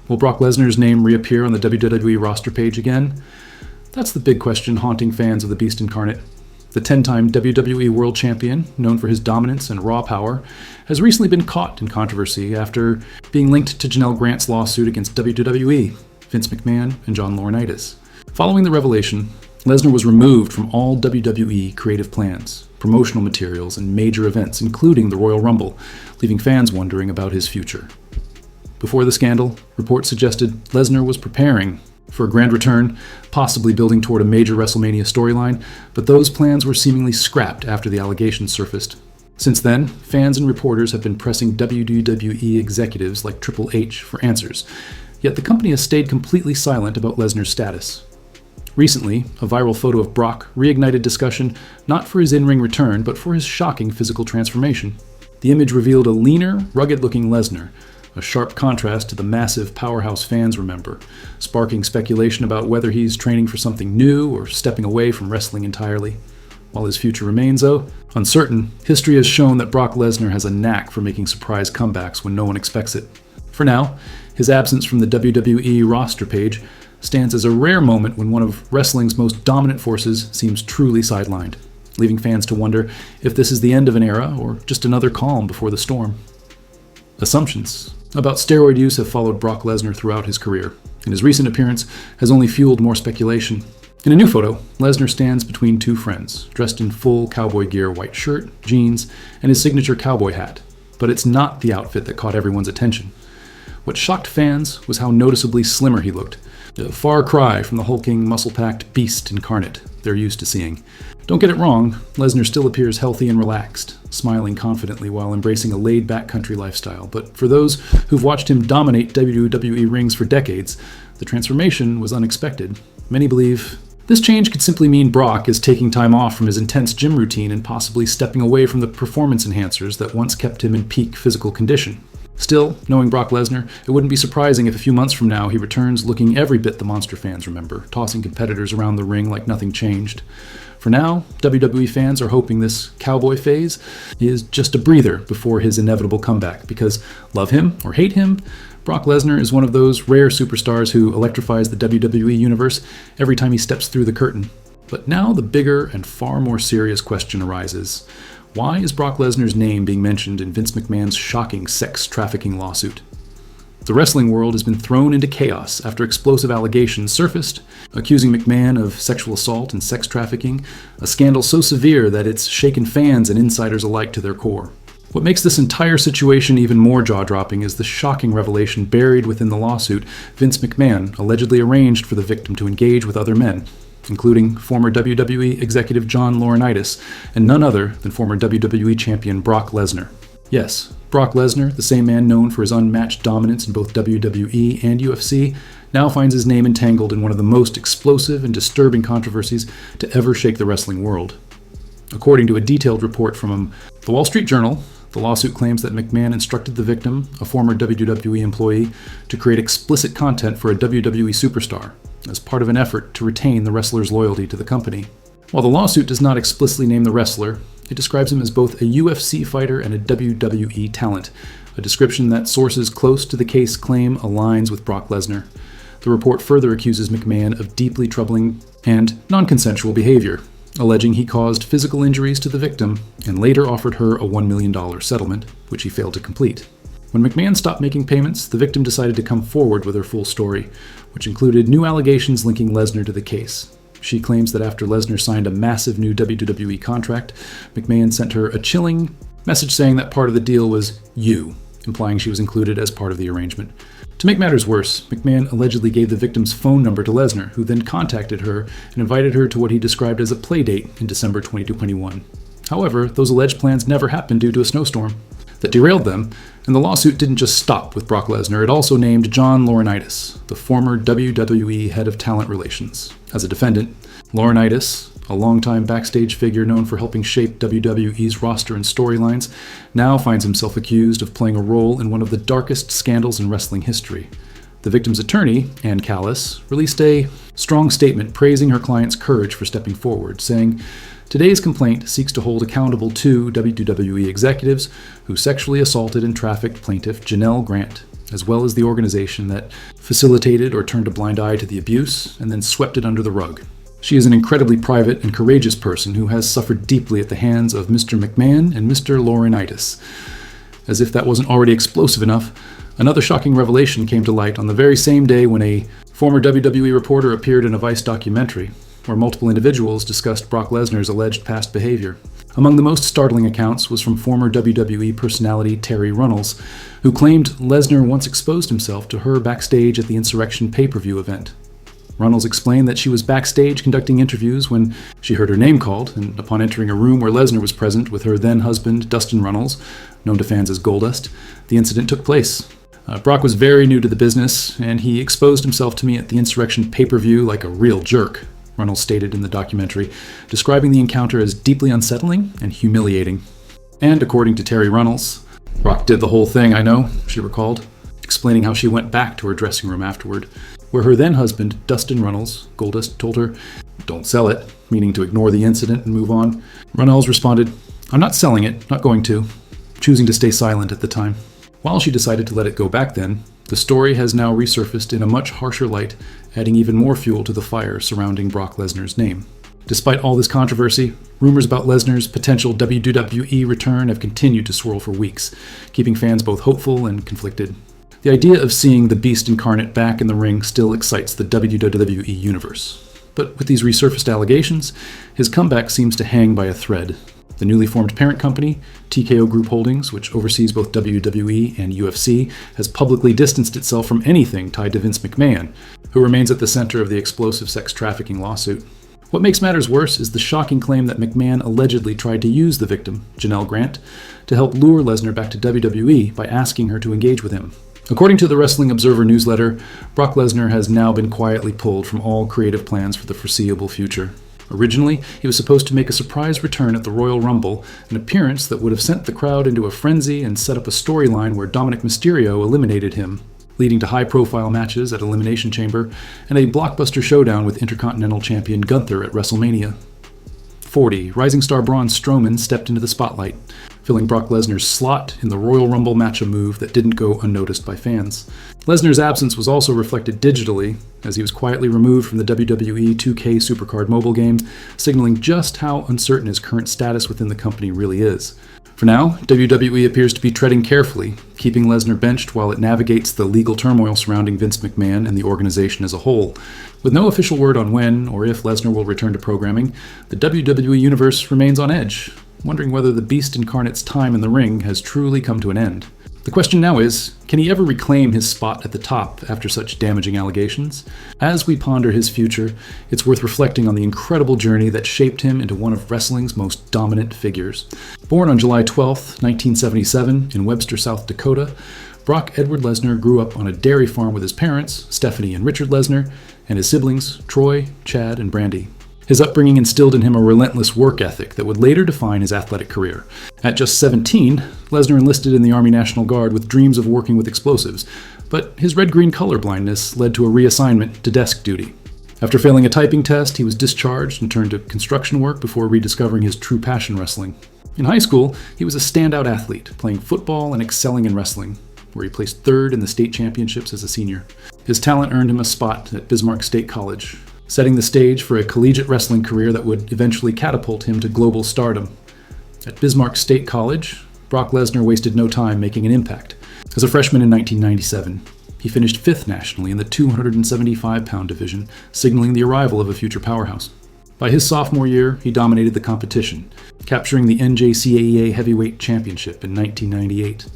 Will Brock Lesnar's name reappear on the WWE roster page again? That's the big question haunting fans of the Beast Incarnate. The 10-time WWE World Champion, known for his dominance and raw power, has recently been caught in controversy after being linked to Janelle Grant's lawsuit against WWE, Vince McMahon, and John Laurinaitis. Following the revelation, Lesnar was removed from all WWE creative plans, promotional materials, and major events, including the Royal Rumble, leaving fans wondering about his future. Before the scandal, reports suggested Lesnar was preparing for a grand return, possibly building toward a major WrestleMania storyline, but those plans were seemingly scrapped after the allegations surfaced. Since then, fans and reporters have been pressing WWE executives like Triple H for answers, yet the company has stayed completely silent about Lesnar's status. Recently, a viral photo of Brock reignited discussion not for his in-ring return, but for his shocking physical transformation. The image revealed a leaner, rugged-looking Lesnar, a sharp contrast to the massive powerhouse fans remember, sparking speculation about whether he's training for something new or stepping away from wrestling entirely. While his future remains, though, uncertain, history has shown that Brock Lesnar has a knack for making surprise comebacks when no one expects it. For now, his absence from the WWE roster page stands as a rare moment when one of wrestling's most dominant forces seems truly sidelined, leaving fans to wonder if this is the end of an era or just another calm before the storm. Assumptions about steroid use have followed Brock Lesnar throughout his career, and his recent appearance has only fueled more speculation. In a new photo, Lesnar stands between two friends, dressed in full cowboy gear, white shirt, jeans, and his signature cowboy hat. But it's not the outfit that caught everyone's attention. What shocked fans was how noticeably slimmer he looked, a far cry from the hulking, muscle-packed beast incarnate they're used to seeing. Don't get it wrong, Lesnar still appears healthy and relaxed, smiling confidently while embracing a laid-back country lifestyle. But for those who've watched him dominate WWE rings for decades, the transformation was unexpected. Many believe this change could simply mean Brock is taking time off from his intense gym routine and possibly stepping away from the performance enhancers that once kept him in peak physical condition. Still, knowing Brock Lesnar, it wouldn't be surprising if a few months from now he returns looking every bit the monster fans remember, tossing competitors around the ring like nothing changed. For now, WWE fans are hoping this cowboy phase is just a breather before his inevitable comeback, because love him or hate him, Brock Lesnar is one of those rare superstars who electrifies the WWE universe every time he steps through the curtain. But now the bigger and far more serious question arises. Why is Brock Lesnar's name being mentioned in Vince McMahon's shocking sex trafficking lawsuit? The wrestling world has been thrown into chaos after explosive allegations surfaced, accusing McMahon of sexual assault and sex trafficking, a scandal so severe that it's shaken fans and insiders alike to their core. What makes this entire situation even more jaw-dropping is the shocking revelation buried within the lawsuit Vince McMahon allegedly arranged for the victim to engage with other men, including former WWE executive John Laurinaitis and none other than former WWE champion Brock Lesnar. Yes, Brock Lesnar, the same man known for his unmatched dominance in both WWE and UFC, now finds his name entangled in one of the most explosive and disturbing controversies to ever shake the wrestling world. According to a detailed report from the Wall Street Journal, the lawsuit claims that McMahon instructed the victim, a former WWE employee, to create explicit content for a WWE superstar, as part of an effort to retain the wrestler's loyalty to the company. While the lawsuit does not explicitly name the wrestler, it describes him as both a UFC fighter and a WWE talent, a description that sources close to the case claim aligns with Brock Lesnar. The report further accuses McMahon of deeply troubling and non-consensual behavior, alleging he caused physical injuries to the victim and later offered her a $1 million settlement, which he failed to complete. When McMahon stopped making payments, the victim decided to come forward with her full story, which included new allegations linking Lesnar to the case. She claims that after Lesnar signed a massive new WWE contract, McMahon sent her a chilling message saying that part of the deal was you, implying she was included as part of the arrangement. To make matters worse, McMahon allegedly gave the victim's phone number to Lesnar, who then contacted her and invited her to what he described as a play date in December 2021. However, those alleged plans never happened due to a snowstorm that derailed them, and the lawsuit didn't just stop with Brock Lesnar. It also named John Laurinaitis, the former WWE head of talent relations, as a defendant. Laurinaitis, a longtime backstage figure known for helping shape WWE's roster and storylines, now finds himself accused of playing a role in one of the darkest scandals in wrestling history. The victim's attorney, Ann Callis, released a strong statement praising her client's courage for stepping forward, saying, "Today's complaint seeks to hold accountable two WWE executives who sexually assaulted and trafficked plaintiff Janelle Grant. as well as the organization that facilitated or turned a blind eye to the abuse and then swept it under the rug. She is an incredibly private and courageous person who has suffered deeply at the hands of Mr. McMahon and Mr. Laurinaitis. As if that wasn't already explosive enough, another shocking revelation came to light on the very same day when a former WWE reporter appeared in a Vice documentary, where multiple individuals discussed Brock Lesnar's alleged past behavior. Among the most startling accounts was from former WWE personality Terry Runnels, who claimed Lesnar once exposed himself to her backstage at the Insurrection pay-per-view event. Runnels explained that she was backstage conducting interviews when she heard her name called, and upon entering a room where Lesnar was present with her then-husband Dustin Runnels, known to fans as Goldust, the incident took place. Brock was very new to the business, and he exposed himself to me at the Insurrection pay-per-view like a real jerk, Runnels stated in the documentary, describing the encounter as deeply unsettling and humiliating. And according to Terry Runnels, Brock did the whole thing, I know, she recalled, explaining how she went back to her dressing room afterward, where her then-husband, Dustin Runnels, Goldust, told her, "Don't sell it," meaning to ignore the incident and move on. Runnels responded, "I'm not selling it, not going to," choosing to stay silent at the time. While she decided to let it go back then, the story has now resurfaced in a much harsher light, adding even more fuel to the fire surrounding Brock Lesnar's name. Despite all this controversy, rumors about Lesnar's potential WWE return have continued to swirl for weeks, keeping fans both hopeful and conflicted. The idea of seeing the Beast incarnate back in the ring still excites the WWE universe. But with these resurfaced allegations, his comeback seems to hang by a thread. The newly formed parent company, TKO Group Holdings, which oversees both WWE and UFC, has publicly distanced itself from anything tied to Vince McMahon, who remains at the center of the explosive sex trafficking lawsuit. What makes matters worse is the shocking claim that McMahon allegedly tried to use the victim, Janelle Grant, to help lure Lesnar back to WWE by asking her to engage with him. According to the Wrestling Observer newsletter, Brock Lesnar has now been quietly pulled from all creative plans for the foreseeable future. Originally, he was supposed to make a surprise return at the Royal Rumble, an appearance that would have sent the crowd into a frenzy and set up a storyline where Dominic Mysterio eliminated him, leading to high-profile matches at Elimination Chamber and a blockbuster showdown with Intercontinental Champion Gunther at WrestleMania. 40, rising star Braun Strowman stepped into the spotlight, filling Brock Lesnar's slot in the Royal Rumble match, a move that didn't go unnoticed by fans. Lesnar's absence was also reflected digitally, as he was quietly removed from the WWE 2K Supercard mobile game, signaling just how uncertain his current status within the company really is. For now, WWE appears to be treading carefully, keeping Lesnar benched while it navigates the legal turmoil surrounding Vince McMahon and the organization as a whole. With no official word on when or if Lesnar will return to programming, the WWE Universe remains on edge, wondering whether the Beast incarnate's time in the ring has truly come to an end. The question now is, can he ever reclaim his spot at the top after such damaging allegations? As we ponder his future, it's worth reflecting on the incredible journey that shaped him into one of wrestling's most dominant figures. Born on July 12, 1977, in Webster, South Dakota, Brock Edward Lesnar grew up on a dairy farm with his parents, Stephanie and Richard Lesnar, and his siblings, Troy, Chad, and Brandy. His upbringing instilled in him a relentless work ethic that would later define his athletic career. At just 17, Lesnar enlisted in the Army National Guard with dreams of working with explosives, but his red-green color blindness led to a reassignment to desk duty. After failing a typing test, he was discharged and turned to construction work before rediscovering his true passion, wrestling. In high school, he was a standout athlete, playing football and excelling in wrestling, where he placed third in the state championships as a senior. His talent earned him a spot at Bismarck State College, setting the stage for a collegiate wrestling career that would eventually catapult him to global stardom. At Bismarck State College, Brock Lesnar wasted no time making an impact. As a freshman in 1997, he finished 5th nationally in the 275-pound division, signaling the arrival of a future powerhouse. By his sophomore year, he dominated the competition, capturing the NJCAA Heavyweight Championship in 1998.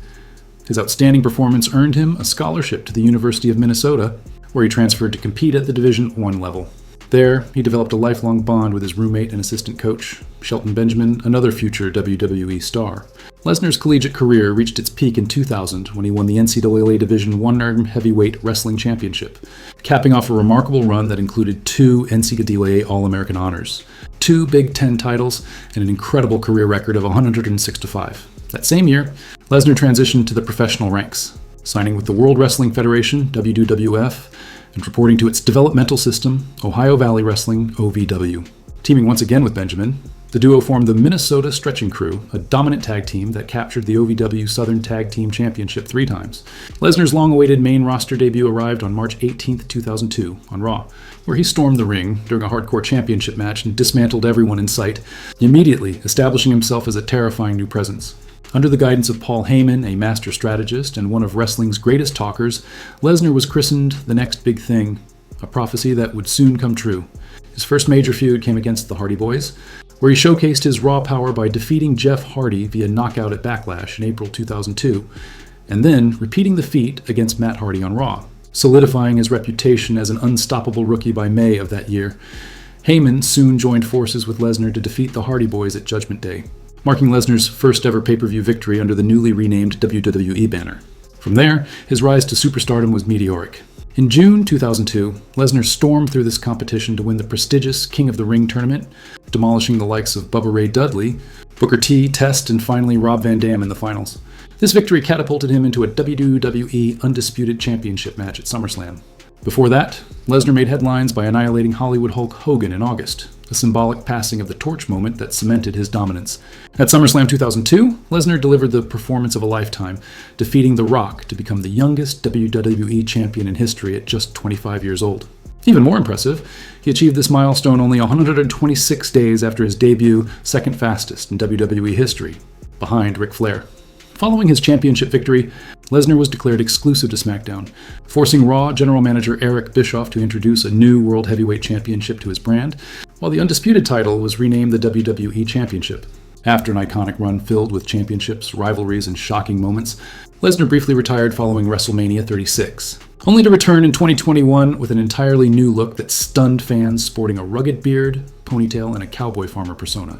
His outstanding performance earned him a scholarship to the University of Minnesota, where he transferred to compete at the Division I level. There, he developed a lifelong bond with his roommate and assistant coach, Shelton Benjamin, another future WWE star. Lesnar's collegiate career reached its peak in 2000 when he won the NCAA Division I Heavyweight Wrestling Championship, capping off a remarkable run that included 2 NCAA All-American honors, 2 Big Ten titles, and an incredible career record of 106-5. That same year, Lesnar transitioned to the professional ranks, signing with the World Wrestling Federation, WWF, and reporting to its developmental system, Ohio Valley Wrestling, OVW. Teaming once again with Benjamin, The duo formed the Minnesota Stretching Crew, a dominant tag team that captured the OVW Southern Tag Team Championship 3 times. Lesnar's long-awaited main roster debut arrived on March 18, 2002, on Raw, where he stormed the ring during a hardcore championship match and dismantled everyone in sight, immediately establishing himself as a terrifying new presence. Under the guidance of Paul Heyman, a master strategist and one of wrestling's greatest talkers, Lesnar was christened the next big thing, a prophecy that would soon come true. His first major feud came against the Hardy Boys, where he showcased his raw power by defeating Jeff Hardy via knockout at Backlash in April 2002, and then repeating the feat against Matt Hardy on Raw, solidifying his reputation as an unstoppable rookie by May of that year. Heyman soon joined forces with Lesnar to defeat the Hardy Boys at Judgment Day, marking Lesnar's first ever pay-per-view victory under the newly renamed WWE banner. From there, his rise to superstardom was meteoric. In June 2002, Lesnar stormed through this competition to win the prestigious King of the Ring tournament, demolishing the likes of Bubba Ray Dudley, Booker T, Test, and finally Rob Van Dam in the finals. This victory catapulted him into a WWE Undisputed Championship match at SummerSlam. Before that, Lesnar made headlines by annihilating Hollywood Hulk Hogan in August, a symbolic passing of the torch moment that cemented his dominance. At SummerSlam 2002, Lesnar delivered the performance of a lifetime, defeating The Rock to become the youngest WWE champion in history at just 25 years old. Even more impressive, he achieved this milestone only 126 days after his debut, second fastest in WWE history, behind Ric Flair. Following his championship victory, Lesnar was declared exclusive to SmackDown, forcing Raw general manager Eric Bischoff to introduce a new World Heavyweight Championship to his brand, while the undisputed title was renamed the WWE Championship. After an iconic run filled with championships, rivalries, and shocking moments, Lesnar briefly retired following WrestleMania 36, only to return in 2021 with an entirely new look that stunned fans, sporting a rugged beard, ponytail, and a cowboy farmer persona.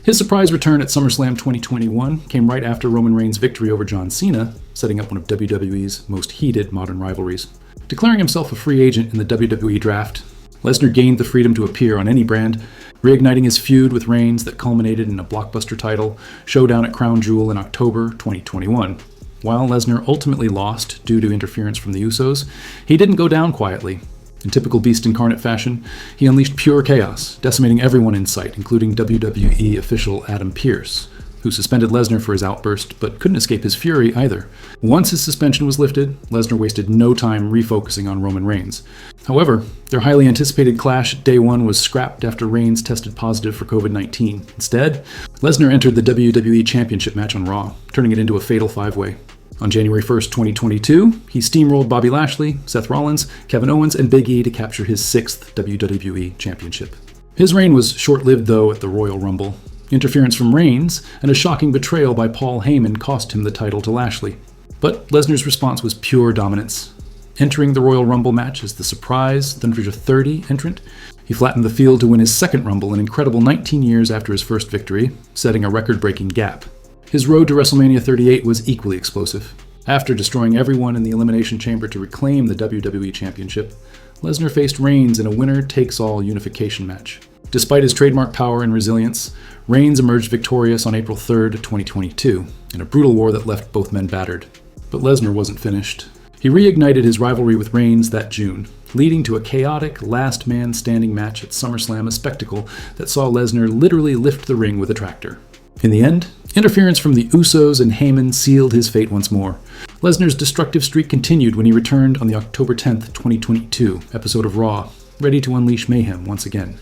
His surprise return at SummerSlam 2021 came right after Roman Reigns' victory over John Cena, setting up one of WWE's most heated modern rivalries. Declaring himself a free agent in the WWE draft, Lesnar gained the freedom to appear on any brand, reigniting his feud with Reigns that culminated in a blockbuster title showdown at Crown Jewel in October 2021. While Lesnar ultimately lost due to interference from the Usos, he didn't go down quietly. In typical Beast Incarnate fashion, he unleashed pure chaos, decimating everyone in sight, including WWE official Adam Pearce, who suspended Lesnar for his outburst, but couldn't escape his fury either. Once his suspension was lifted, Lesnar wasted no time refocusing on Roman Reigns. However, their highly anticipated clash at Day 1 was scrapped after Reigns tested positive for COVID-19. Instead, Lesnar entered the WWE Championship match on Raw, turning it into a fatal five-way. On January 1st, 2022, he steamrolled Bobby Lashley, Seth Rollins, Kevin Owens, and Big E to capture his 6th WWE Championship. His reign was short-lived, though, at the Royal Rumble. Interference from Reigns and a shocking betrayal by Paul Heyman cost him the title to Lashley. But Lesnar's response was pure dominance. Entering the Royal Rumble match as the surprise Thunder 30 entrant, he flattened the field to win his second Rumble an incredible 19 years after his first victory, setting a record-breaking gap. His road to WrestleMania 38 was equally explosive. After destroying everyone in the Elimination Chamber to reclaim the WWE Championship, Lesnar faced Reigns in a winner-takes-all unification match. Despite his trademark power and resilience, Reigns emerged victorious on April 3rd, 2022, in a brutal war that left both men battered. But Lesnar wasn't finished. He reignited his rivalry with Reigns that June, leading to a chaotic last-man-standing match at SummerSlam, a spectacle that saw Lesnar literally lift the ring with a tractor. In the end, interference from the Usos and Heyman sealed his fate once more. Lesnar's destructive streak continued when he returned on the October 10th, 2022 episode of Raw, ready to unleash mayhem once again.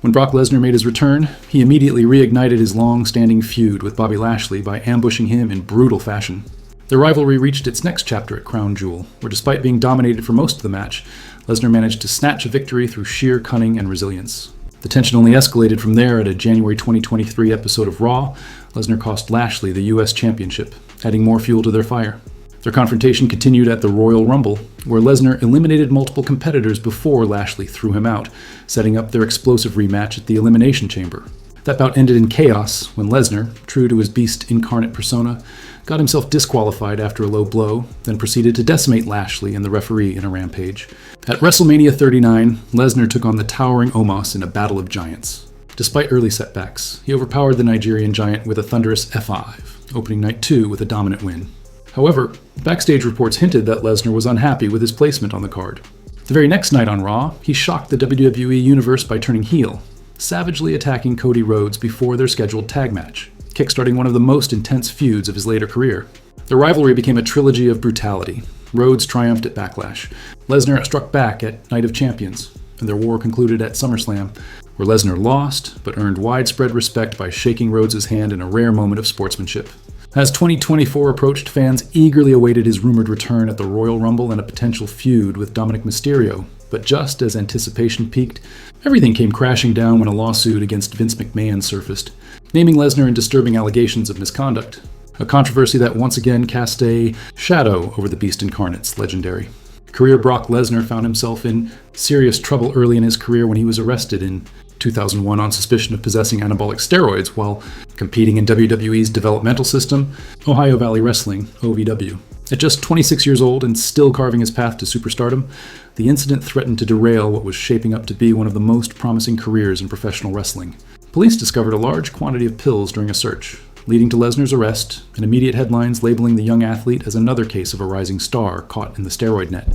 When Brock Lesnar made his return, he immediately reignited his long-standing feud with Bobby Lashley by ambushing him in brutal fashion. The rivalry reached its next chapter at Crown Jewel, where despite being dominated for most of the match, Lesnar managed to snatch a victory through sheer cunning and resilience. The tension only escalated from there at a January 2023 episode of Raw. Lesnar cost Lashley the US Championship, adding more fuel to their fire. Their confrontation continued at the Royal Rumble, where Lesnar eliminated multiple competitors before Lashley threw him out, setting up their explosive rematch at the Elimination Chamber. That bout ended in chaos when Lesnar, true to his Beast Incarnate persona, got himself disqualified after a low blow, then proceeded to decimate Lashley and the referee in a rampage. At WrestleMania 39, Lesnar took on the towering Omos in a battle of giants. Despite early setbacks, he overpowered the Nigerian giant with a thunderous F5, opening night 2 with a dominant win. However, backstage reports hinted that Lesnar was unhappy with his placement on the card. The very next night on Raw, he shocked the WWE Universe by turning heel. savagely attacking Cody Rhodes before their scheduled tag match, kickstarting one of the most intense feuds of his later career. The rivalry became a trilogy of brutality. Rhodes triumphed at Backlash. Lesnar struck back at Night of Champions, and their war concluded at SummerSlam, where Lesnar lost, but earned widespread respect by shaking Rhodes' hand in a rare moment of sportsmanship. As 2024 approached, fans eagerly awaited his rumored return at the Royal Rumble and a potential feud with Dominic Mysterio. But just as anticipation peaked, everything came crashing down when a lawsuit against Vince McMahon surfaced, naming Lesnar in disturbing allegations of misconduct. A controversy that once again cast a shadow over the Beast Incarnate's legendary. Career BrockLesnar found himself in serious trouble early in his career when he was arrested in 2001 on suspicion of possessing anabolic steroids while competing in WWE's developmental system, Ohio Valley Wrestling, OVW. At just 26 years old and still carving his path to superstardom, the incident threatened to derail what was shaping up to be one of the most promising careers in professional wrestling. Police discovered a large quantity of pills during a search, leading to Lesnar's arrest and immediate headlines labeling the young athlete as another case of a rising star caught in the steroid net.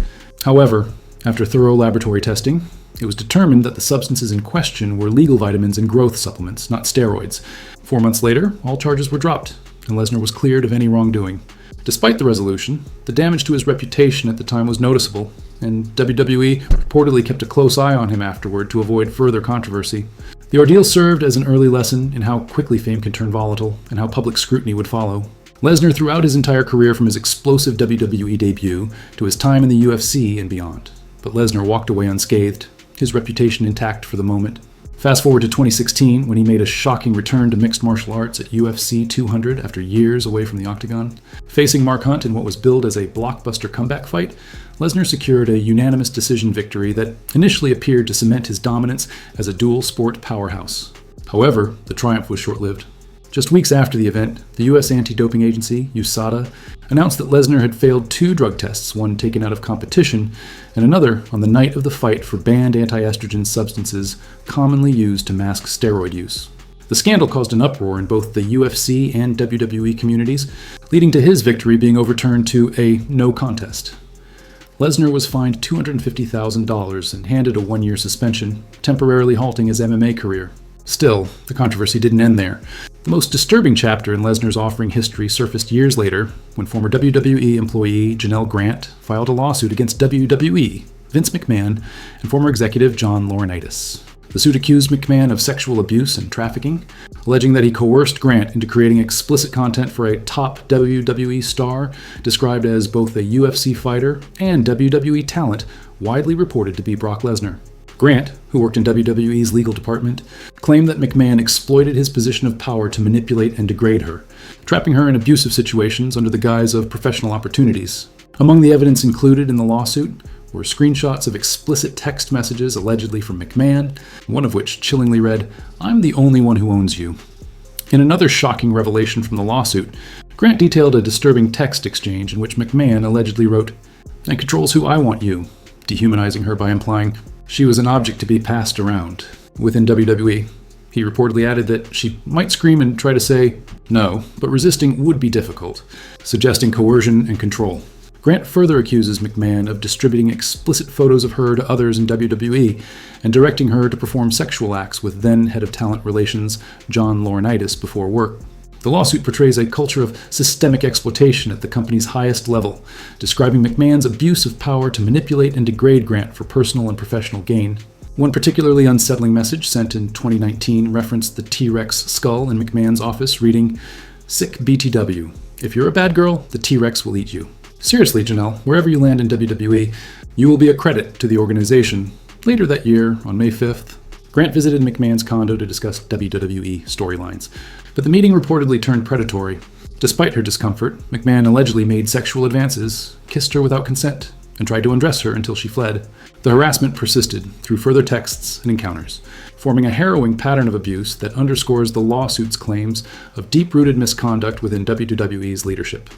However, after thorough laboratory testing, it was determined that the substances in question were legal vitamins and growth supplements, not steroids. 4 months later, all charges were dropped, and Lesnar was cleared of any wrongdoing. Despite the resolution, the damage to his reputation at the time was noticeable, and WWE reportedly kept a close eye on him afterward to avoid further controversy. The ordeal served as an early lesson in how quickly fame can turn volatile and how public scrutiny would follow. Lesnar throughout his entire career, from his explosive WWE debut to his time in the UFC and beyond. But Lesnar walked away unscathed, his reputation intact for the moment. Fast forward to 2016, when he made a shocking return to mixed martial arts at UFC 200 after years away from the octagon. Facing Mark Hunt in what was billed as a blockbuster comeback fight, Lesnar secured a unanimous decision victory that initially appeared to cement his dominance as a dual-sport powerhouse. However, the triumph was short-lived. Just weeks after the event, the U.S. anti-doping agency, USADA, announced that Lesnar had failed 2 drug tests, one taken out of competition, and another on the night of the fight for banned anti-estrogen substances commonly used to mask steroid use. The scandal caused an uproar in both the UFC and WWE communities, leading to his victory being overturned to a no contest. Lesnar was fined $250,000 and handed a 1-year suspension, temporarily halting his MMA career. Still, the controversy didn't end there. The most disturbing chapter in Lesnar's offering history surfaced years later when former WWE employee Janelle Grant filed a lawsuit against WWE, Vince McMahon, and former executive John Laurinaitis. The suit accused McMahon of sexual abuse and trafficking, alleging that he coerced Grant into creating explicit content for a top WWE star described as both a UFC fighter and WWE talent, widely reported to be Brock Lesnar. Grant, who worked in WWE's legal department, claimed that McMahon exploited his position of power to manipulate and degrade her, trapping her in abusive situations under the guise of professional opportunities. Among the evidence included in the lawsuit were screenshots of explicit text messages allegedly from McMahon, one of which chillingly read, "I'm the only one who owns you." In another shocking revelation from the lawsuit, Grant detailed a disturbing text exchange in which McMahon allegedly wrote, "And controls who I want you," dehumanizing her by implying she was an object to be passed around. Within WWE, he reportedly added that she might scream and try to say no, but resisting would be difficult, suggesting coercion and control. Grant further accuses McMahon of distributing explicit photos of her to others in WWE and directing her to perform sexual acts with then head of talent relations John Laurinaitis before work. The lawsuit portrays a culture of systemic exploitation at the company's highest level, describing McMahon's abuse of power to manipulate and degrade Grant for personal and professional gain. One particularly unsettling message sent in 2019 referenced the T-Rex skull in McMahon's office, reading, "Sick BTW. If you're a bad girl, the T-Rex will eat you." Seriously, Janelle, wherever you land in WWE, you will be a credit to the organization. Later that year, on May 5th, Grant visited McMahon's condo to discuss WWE storylines, but the meeting reportedly turned predatory. Despite her discomfort, McMahon allegedly made sexual advances, kissed her without consent, and tried to undress her until she fled. The harassment persisted through further texts and encounters, forming a harrowing pattern of abuse that underscores the lawsuit's claims of deep-rooted misconduct within WWE's leadership.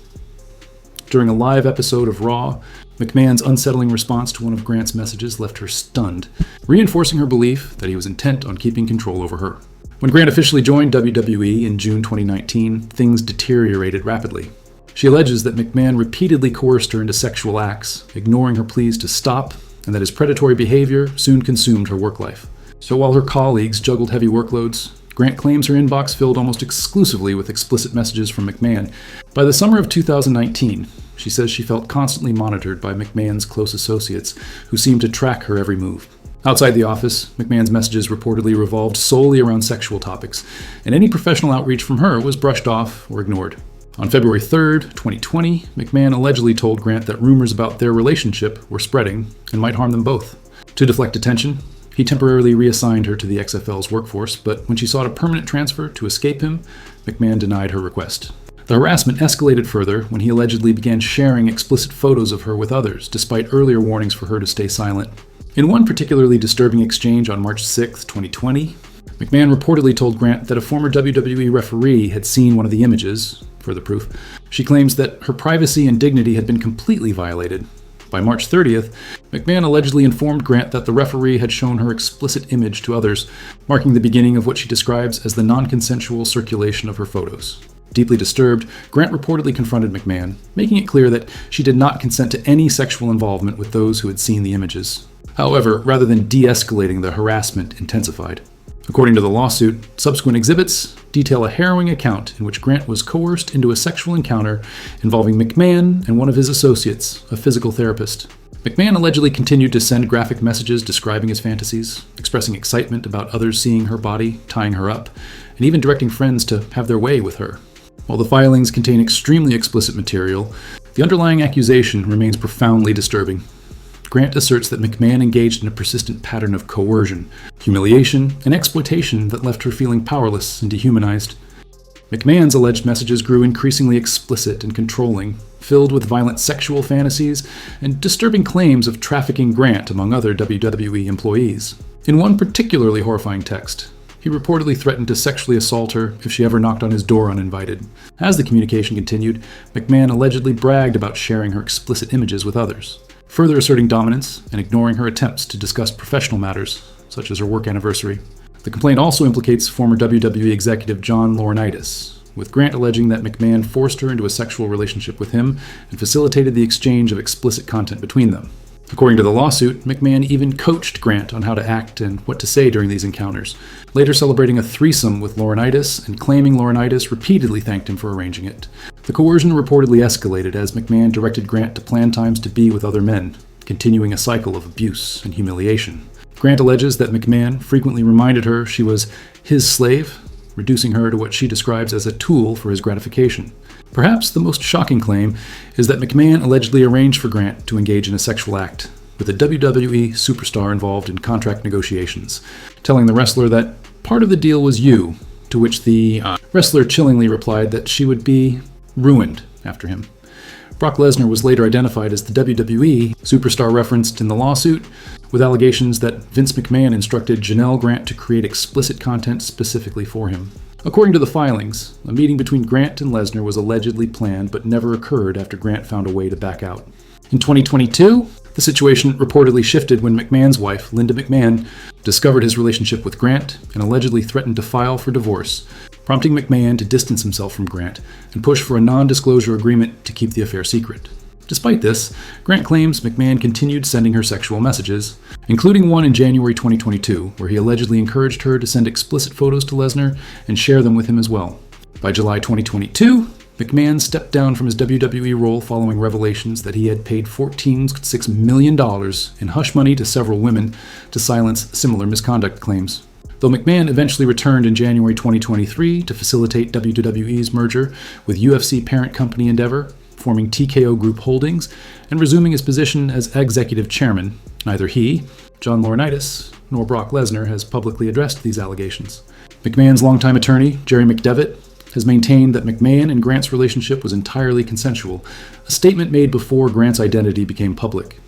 During a live episode of Raw, McMahon's unsettling response to one of Grant's messages left her stunned, reinforcing her belief that he was intent on keeping control over her. When Grant officially joined WWE in June 2019, things deteriorated rapidly. She alleges that McMahon repeatedly coerced her into sexual acts, ignoring her pleas to stop, and that his predatory behavior soon consumed her work life. So while her colleagues juggled heavy workloads, Grant claims her inbox filled almost exclusively with explicit messages from McMahon. By the summer of 2019, she says she felt constantly monitored by McMahon's close associates, who seemed to track her every move. Outside the office, McMahon's messages reportedly revolved solely around sexual topics, and any professional outreach from her was brushed off or ignored. On February 3, 2020, McMahon allegedly told Grant that rumors about their relationship were spreading and might harm them both. To deflect attention, he temporarily reassigned her to the XFL's workforce, but when she sought a permanent transfer to escape him, McMahon denied her request. The harassment escalated further when he allegedly began sharing explicit photos of her with others, despite earlier warnings for her to stay silent. In one particularly disturbing exchange on March 6, 2020, McMahon reportedly told Grant that a former WWE referee had seen one of the images. Further proof, she claims that her privacy and dignity had been completely violated. By March 30th, McMahon allegedly informed Grant that the referee had shown her explicit image to others, marking the beginning of what she describes as the non-consensual circulation of her photos. Deeply disturbed, Grant reportedly confronted McMahon, making it clear that she did not consent to any sexual involvement with those who had seen the images. However, rather than de-escalating, the harassment intensified. According to the lawsuit, subsequent exhibits detail a harrowing account in which Grant was coerced into a sexual encounter involving McMahon and one of his associates, a physical therapist. McMahon allegedly continued to send graphic messages describing his fantasies, expressing excitement about others seeing her body, tying her up, and even directing friends to have their way with her. While the filings contain extremely explicit material, the underlying accusation remains profoundly disturbing. Grant asserts that McMahon engaged in a persistent pattern of coercion, humiliation, and exploitation that left her feeling powerless and dehumanized. McMahon's alleged messages grew increasingly explicit and controlling, filled with violent sexual fantasies and disturbing claims of trafficking Grant among other WWE employees. In one particularly horrifying text, he reportedly threatened to sexually assault her if she ever knocked on his door uninvited. As the communication continued, McMahon allegedly bragged about sharing her explicit images with others, further asserting dominance and ignoring her attempts to discuss professional matters, such as her work anniversary. The complaint also implicates former WWE executive John Laurinaitis, with Grant alleging that McMahon forced her into a sexual relationship with him and facilitated the exchange of explicit content between them. According to the lawsuit, McMahon even coached Grant on how to act and what to say during these encounters, later celebrating a threesome with Laurinaitis and claiming Laurinaitis repeatedly thanked him for arranging it. The coercion reportedly escalated as McMahon directed Grant to plan times to be with other men, continuing a cycle of abuse and humiliation. Grant alleges that McMahon frequently reminded her she was his slave, reducing her to what she describes as a tool for his gratification. Perhaps the most shocking claim is that McMahon allegedly arranged for Grant to engage in a sexual act, with a WWE superstar involved in contract negotiations, telling the wrestler that part of the deal was you, to which the wrestler chillingly replied that she would be ruined after him. BrockLesnar was later identified as the WWE superstar referenced in the lawsuit, with allegations that Vince McMahon instructed Janelle Grant to create explicit content specifically for him. According to the filings, a meeting between Grant and Lesnar was allegedly planned but never occurred after Grant found a way to back out. In 2022, the situation reportedly shifted when McMahon's wife, Linda McMahon, discovered his relationship with Grant and allegedly threatened to file for divorce, prompting McMahon to distance himself from Grant and push for a non-disclosure agreement to keep the affair secret. Despite this, Grant claims McMahon continued sending her sexual messages, including one in January 2022, where he allegedly encouraged her to send explicit photos to Lesnar and share them with him as well. By July 2022, McMahon stepped down from his WWE role following revelations that he had paid $14.6 million in hush money to several women to silence similar misconduct claims. Though McMahon eventually returned in January 2023 to facilitate WWE's merger with UFC parent company Endeavor, forming TKO Group Holdings, and resuming his position as executive chairman, neither he, John Laurinaitis, nor Brock Lesnar has publicly addressed these allegations. McMahon's longtime attorney, Jerry McDevitt, has maintained that McMahon and Grant's relationship was entirely consensual, a statement made before Grant's identity became public.